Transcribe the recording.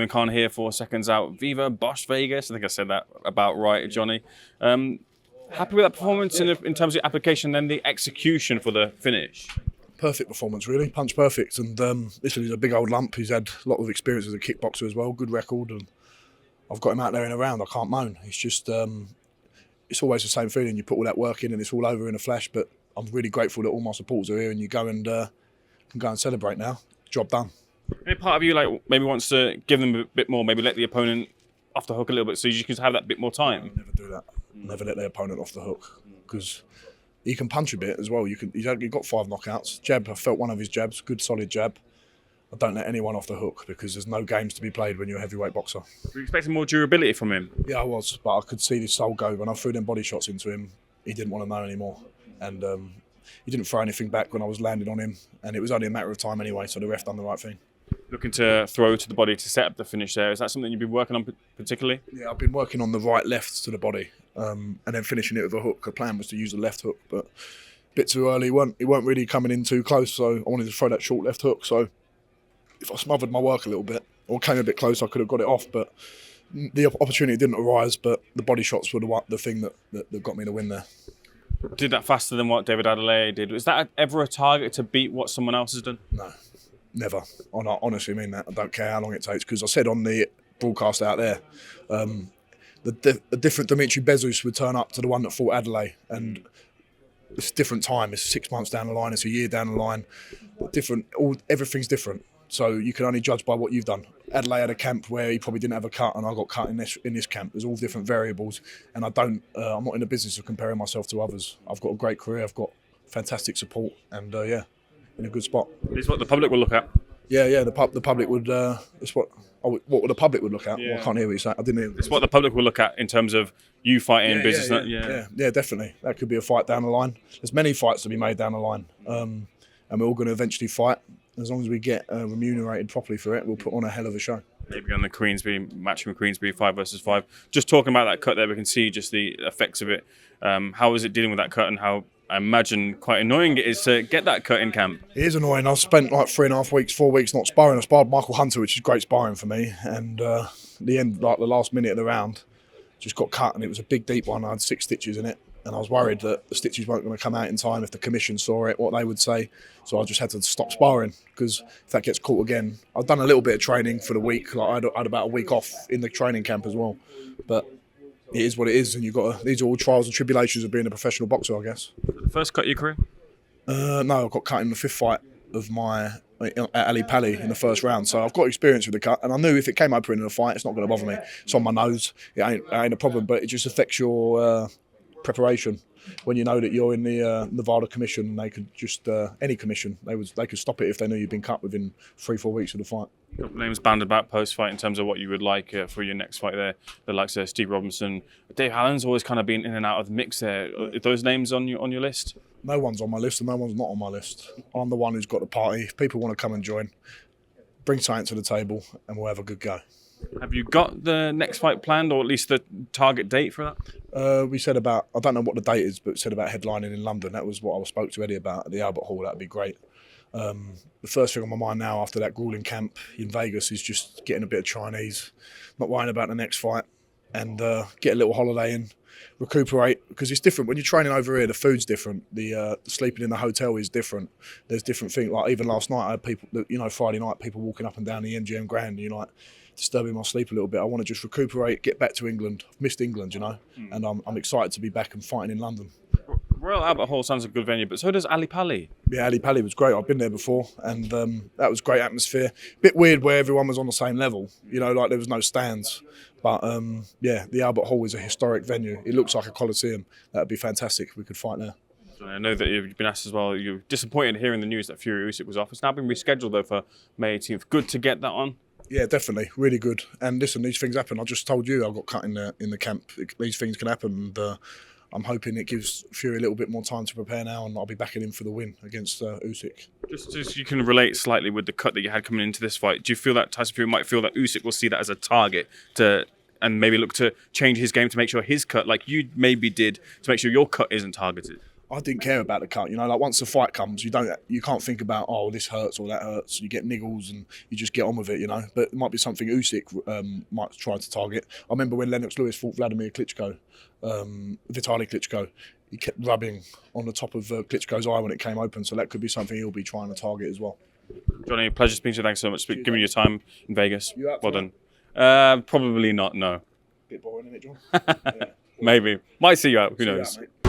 Eamon Khan here for SecondsOut. Viva Bosch Vegas. I think I said that about right, Johnny. Happy with that performance in terms of the application and the execution for the finish? Perfect performance, really. Punch perfect. And listen, he's a big old lump. He's had a lot of experience as a kickboxer as well. Good record. And I've got him out there in a round. I can't moan. It's just, it's always the same feeling. You put all that work in and it's all over in a flash. But I'm really grateful that all my supporters are here and you go and can go and celebrate now. Job done. Any part of you maybe wants to give them a bit more, maybe let the opponent off the hook a little bit so you can have that bit more time? I'll never do that. Never let the opponent off the hook because he can punch a bit as well. He's got 5 knockouts. Jab, I felt one of his jabs, good solid jab. I don't let anyone off the hook because there's no games to be played when you're a heavyweight boxer. Were you expecting more durability from him? Yeah, I was, but I could see his soul go. When I threw them body shots into him, he didn't want to know anymore. And he didn't throw anything back when I was landing on him. And it was only a matter of time anyway, so the ref done the right thing. Looking to throw to the body to set up the finish there. Is that something you've been working on particularly? Yeah, I've been working on the right left to the body and then finishing it with a hook. The plan was to use the left hook, but a bit too early. He weren't really coming in too close, so I wanted to throw that short left hook. So if I smothered my work a little bit or came a bit close, I could have got it off, but the opportunity didn't arise, but the body shots were the thing that got me the win there. Did that faster than what David Adelaide did. Was that ever a target to beat what someone else has done? No. Never. I honestly mean that. I don't care how long it takes because I said on the broadcast out there, the different Dmytro Bezus would turn up to the one that fought Adelaide, and it's a different time. It's 6 months down the line. It's a year down the line. Everything's different. So you can only judge by what you've done. Adelaide had a camp where he probably didn't have a cut, and I got cut in this camp. There's all different variables, and I'm not in the business of comparing myself to others. I've got a great career. I've got fantastic support, and in a good spot. It's what the public will look at. Yeah. The public would. It's what the public would look at. Yeah. Well, I can't hear what you say. I didn't hear. It's what the public will look at in terms of you fighting business. Yeah, definitely. That could be a fight down the line. There's many fights to be made down the line, and we're all going to eventually fight. As long as we get remunerated properly for it, we'll put on a hell of a show. Maybe on the Queensbury match from Queensbury 5 versus 5. Just talking about that cut there, we can see just the effects of it. How is it dealing with that cut, and how I imagine quite annoying it is to get that cut in camp? It is annoying. I've spent like 3.5 weeks, 4 weeks not sparring. I sparred Michael Hunter, which is great sparring for me. And the end, like the last minute of the round, just got cut, and it was a big, deep one. I had 6 stitches in it, and I was worried that the stitches weren't going to come out in time if the commission saw it, what they would say. So I just had to stop sparring because if that gets caught again, I've done a little bit of training for the week. Like I had about a week off in the training camp as well, but it is what it is, and these are all trials and tribulations of being a professional boxer, I guess. The first cut of your career? No, I got cut in the 5th fight of at Ali Pali in the first round. So I've got experience with the cut, and I knew if it came open in a fight, it's not going to bother me. It's on my nose. It ain't a problem, but it just affects your preparation. When you know that you're in the Nevada Commission, they could just any commission, they could stop it if they knew you'd been cut within 3-4 weeks of the fight. A couple names banded about post-fight in terms of what you would like for your next fight there. The likes of Steve Robinson, Dave Allen's always kind of been in and out of the mix there. Are those names on your list? No one's on my list, and no one's not on my list. I'm the one who's got the party. If people want to come and join, bring something to the table, and we'll have a good go. Have you got the next fight planned, or at least the target date for that? We said about, I don't know what the date is, but said about headlining in London. That was what I spoke to Eddie about at the Albert Hall. That'd be great. The first thing on my mind now after that grueling camp in Vegas is just getting a bit of Chinese, not worrying about the next fight, and get a little holiday in, recuperate, because it's different. When you're training over here, the food's different. The sleeping in the hotel is different. There's different things. Like even last night, I had people, Friday night, people walking up and down the MGM Grand, and you're like, disturbing my sleep a little bit. I want to just recuperate, get back to England. I've missed England, and I'm excited to be back and fighting in London. Royal Albert Hall sounds a good venue, but so does Ali Pali. Yeah, Ali Pali was great. I've been there before, and that was great atmosphere. Bit weird where everyone was on the same level, like there was no stands. But the Albert Hall is a historic venue. It looks like a coliseum. That'd be fantastic if we could fight there. I know that you've been asked as well. You're disappointed hearing the news that Fury Uysk was off. It's now been rescheduled though for May 18th. Good to get that on. Yeah, definitely, really good. And listen, these things happen. I just told you I got cut in the camp. These things can happen, and I'm hoping it gives Fury a little bit more time to prepare now, and I'll be backing him for the win against Uysk. Just so you can relate slightly with the cut that you had coming into this fight, do you feel that Tyson Fury might feel that Uysk will see that as a target and maybe look to change his game to make sure his cut, like you maybe did, to make sure your cut isn't targeted? I didn't care about the cut. You know, like once the fight comes, you can't think about, oh, this hurts or that hurts. You get niggles and you just get on with it. You know, but it might be something Usyk might try to target. I remember when Lennox Lewis fought Vladimir Klitschko, Vitaly Klitschko. He kept rubbing on the top of Klitschko's eye when it came open, so that could be something he'll be trying to target as well. Johnny, pleasure speaking to you. Thanks so much for giving me your time in Vegas. You up well for done. Probably not, no. Bit boring, isn't it, John? Yeah. Maybe. Might see you out, who knows. See you out, mate.